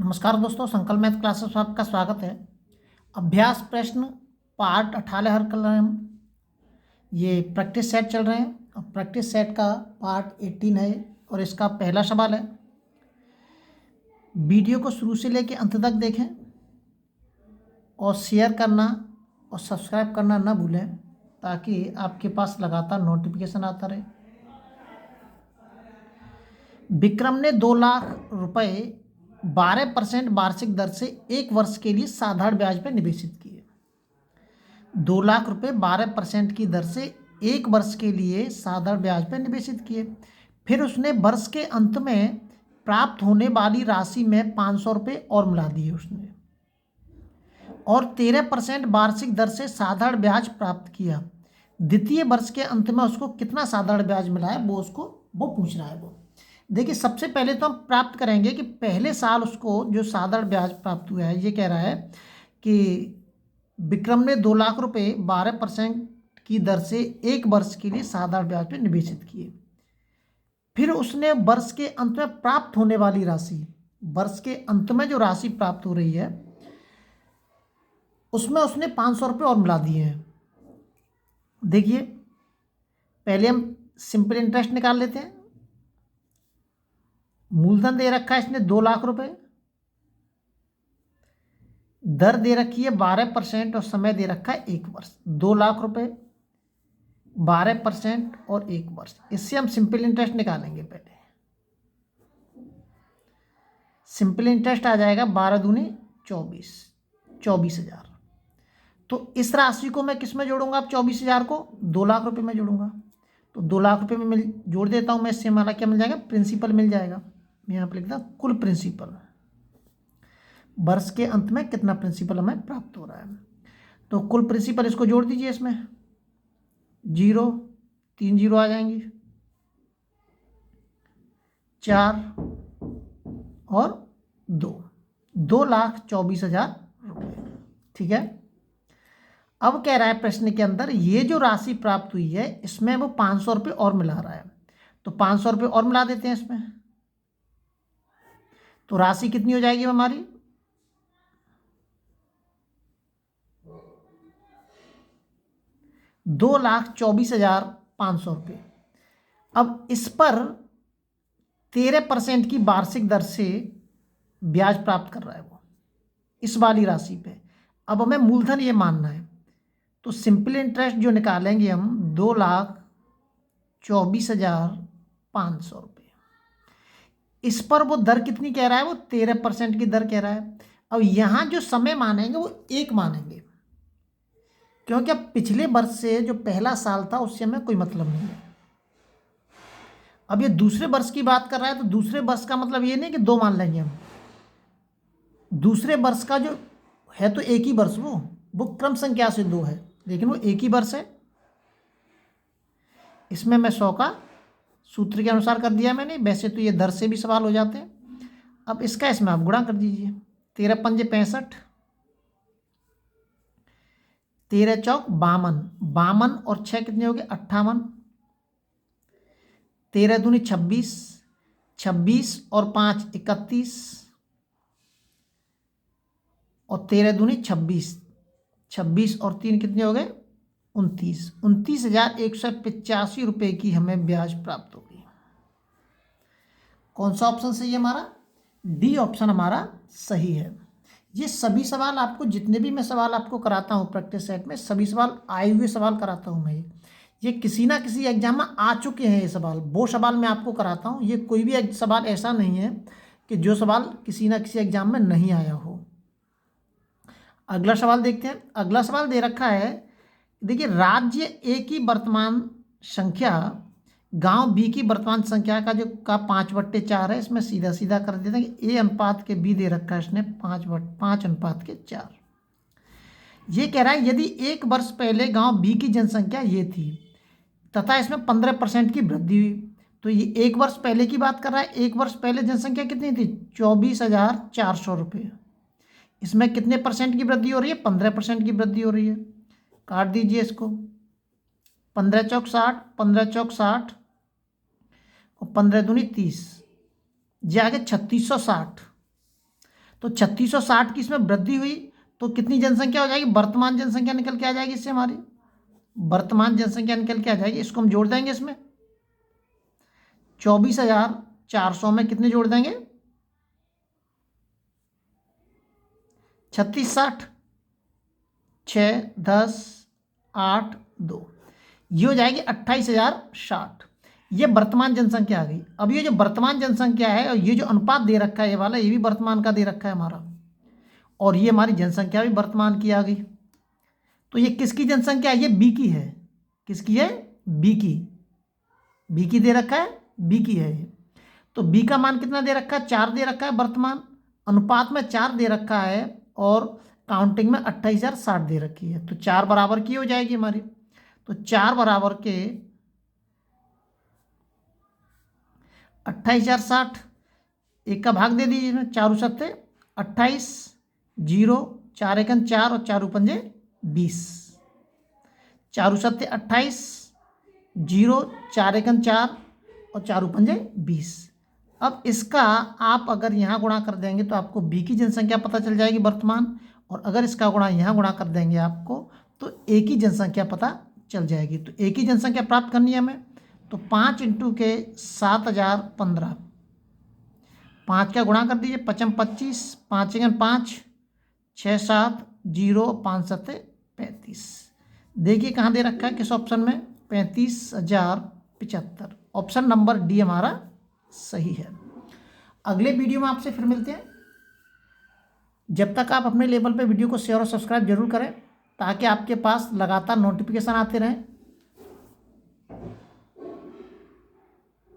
नमस्कार दोस्तों, संकल्प मैथ क्लासेस में आपका स्वागत है। अभ्यास प्रश्न पार्ट 18 हल कर रहे हैं हम। ये प्रैक्टिस सेट चल रहे हैं और प्रैक्टिस सेट का पार्ट 18 है और इसका पहला सवाल है। वीडियो को शुरू से लेकर अंत तक देखें और शेयर करना और सब्सक्राइब करना ना भूलें ताकि आपके पास लगातार नोटिफिकेशन आता रहे। विक्रम ने 2 लाख रुपए 12% वार्षिक दर से 1 वर्ष के लिए साधारण ब्याज पर निवेशित किए। 2 लाख रुपए 12% की दर से 1 वर्ष के लिए साधारण ब्याज पर निवेशित किए। फिर उसने वर्ष के अंत में प्राप्त होने वाली राशि में 500 रुपये और मिला दिए उसने और 13% वार्षिक दर से साधारण ब्याज प्राप्त किया। द्वितीय वर्ष के अंत में उसको कितना साधारण ब्याज मिला है वो पूछ रहा है। वो देखिए, सबसे पहले तो हम प्राप्त करेंगे कि पहले साल उसको जो साधारण ब्याज प्राप्त हुआ है। ये कह रहा है कि विक्रम ने 2 लाख रुपए 12% की दर से 1 वर्ष के लिए साधारण ब्याज पर निवेशित किए। फिर उसने वर्ष के अंत में प्राप्त होने वाली राशि, वर्ष के अंत में जो राशि प्राप्त हो रही है उसमें उसने 500 रुपये और मिला दिए हैं। देखिए, पहले हम सिंपल इंटरेस्ट निकाल लेते हैं। मूलधन दे रखा है इसने 2 लाख रुपए, दर दे रखी है 12% और समय दे रखा है 1 वर्ष। 2 लाख रुपए 12% और 1 वर्ष, इससे हम सिंपल इंटरेस्ट निकालेंगे। पहले सिंपल इंटरेस्ट आ जाएगा 12 दूनी 24,000। तो इस राशि को मैं किस में जोड़ूंगा? अब 24,000 को 2 लाख रुपए में जोड़ूंगा। तो 2 लाख रुपए में जोड़ देता हूं मैं। इससे हमारा क्या मिल जाएगा? प्रिंसिपल मिल जाएगा। मैं यहाँ पर लिखता हूँ कुल प्रिंसिपल। वर्ष के अंत में कितना प्रिंसिपल हमें प्राप्त हो रहा है। तो कुल प्रिंसिपल इसको जोड़ दीजिए। इसमें 3 जीरो आ जाएंगे, 4 और 2,24,000 रुपये। ठीक है। अब कह रहा है प्रश्न के अंदर ये जो राशि प्राप्त हुई है इसमें वो 500 रुपये और मिला रहा है। तो 500 रुपये और मिला देते हैं इसमें। तो राशि कितनी हो जाएगी हमारी? 2,24,500 रुपये। अब इस पर 13% की वार्षिक दर से ब्याज प्राप्त कर रहा है वो, इस वाली राशि पे। अब हमें मूलधन ये मानना है। तो सिंपल इंटरेस्ट जो निकालेंगे हम 2,24,500 रुपये। इस पर वो दर कितनी कह रहा है? वो 13% की दर कह रहा है। अब यहाँ जो समय मानेंगे वो 1 मानेंगे, क्योंकि अब पिछले वर्ष से जो पहला साल था उससे हमें कोई मतलब नहीं है। अब ये दूसरे वर्ष की बात कर रहा है तो दूसरे वर्ष का मतलब ये नहीं कि 2 मान लेंगे हम। दूसरे वर्ष का जो है तो एक ही वर्ष, वो क्रम संख्या से 2 है, लेकिन वो एक ही वर्ष है। इसमें मैं 100 का सूत्र के अनुसार कर दिया मैंने। वैसे तो ये दर से भी सवाल हो जाते हैं। अब इसका इसमें आप गुणा कर दीजिए। 13 पंजे 65, 13 चौक 52, 52 और 6 कितने हो गए? 58, 13 दूनी 26, 26 और 5 31 और 13 दूनी 26, 26 और 3 कितने हो गए? 29,185 रुपये की हमें ब्याज प्राप्त होगी। कौन सा ऑप्शन सही है हमारा? डी ऑप्शन हमारा सही है। ये सभी सवाल आपको, जितने भी मैं सवाल आपको कराता हूँ प्रैक्टिस सेट में, सभी सवाल आए हुए सवाल कराता हूँ मैं। ये किसी ना किसी एग्जाम में आ चुके हैं। ये सवाल, वो सवाल मैं आपको कराता हूँ। ये कोई भी सवाल ऐसा नहीं है कि जो सवाल किसी ना किसी एग्जाम में नहीं आया हो। अगला सवाल देखते हैं। अगला सवाल दे रखा है, देखिए, राज्य ए की वर्तमान संख्या गांव बी की वर्तमान संख्या का 5/4 है। इसमें सीधा सीधा कर देते हैं कि ए अनुपात के बी दे रखा है इसने 5/4। ये कह रहा है यदि 1 वर्ष पहले गांव बी की जनसंख्या ये थी तथा इसमें 15% की वृद्धि हुई। तो ये 1 वर्ष पहले की बात कर रहा है। 1 वर्ष पहले जनसंख्या कितनी थी? 24,400 रुपये। इसमें कितने परसेंट की वृद्धि हो रही है? 15% की वृद्धि हो रही है। काट दीजिए इसको। 15 चौक 60, 15 चौक 60 और 15 दूनी 30, ये आ गया 3660। तो 3660 की इसमें वृद्धि हुई तो कितनी जनसंख्या हो जाएगी, वर्तमान जनसंख्या निकल के आ जाएगी इससे हमारी, वर्तमान जनसंख्या निकल के आ जाएगी। इसको हम जोड़ देंगे इसमें 24,400 में कितने जोड़ देंगे, 36 60 6 10 8 2, ये हो जाएगी 28,060। ये वर्तमान जनसंख्या आ गई। अब ये जो वर्तमान जनसंख्या है और ये जो अनुपात दे रखा है ये वाला, ये भी वर्तमान का दे रखा है हमारा, और ये हमारी जनसंख्या भी वर्तमान की आ गई। तो ये किसकी जनसंख्या है, ये बी की है। किसकी है, बी की, बी की दे रखा है, बी की है ये। तो बी का मान कितना दे रखा है, 4 दे रखा है, वर्तमान अनुपात में 4 दे रखा है और काउंटिंग में 28,060 दे रखी है। तो 4 बराबर की हो जाएगी हमारी। तो 4 बराबर के 28,060, एक का भाग दे दीजिए, 4 सत्ते 28, 0 4 एकन 4 और 4 पंजे 20, 4 सत्ते 28, 0 4 एकन 4 और 4 पंजे 20। अब इसका आप अगर यहाँ गुणा कर देंगे तो आपको बी की जनसंख्या पता चल जाएगी वर्तमान, और अगर इसका गुणा यहाँ गुणा कर देंगे आपको तो ए की जनसंख्या पता चल जाएगी। तो ए की जनसंख्या प्राप्त करनी है हमें, तो 5 × के 7,015, 5 का गुणा कर दीजिए, 5 25, 5 एकन 5, 6 7 0 5 7 35। देखिए कहाँ दे रखा है, किस ऑप्शन में, 35,075। ऑप्शन नंबर डी हमारा सही है। अगले वीडियो में आपसे फिर मिलते हैं। जब तक आप अपने लेवल पे वीडियो को शेयर और सब्सक्राइब जरूर करें ताकि आपके पास लगातार नोटिफिकेशन आते रहें।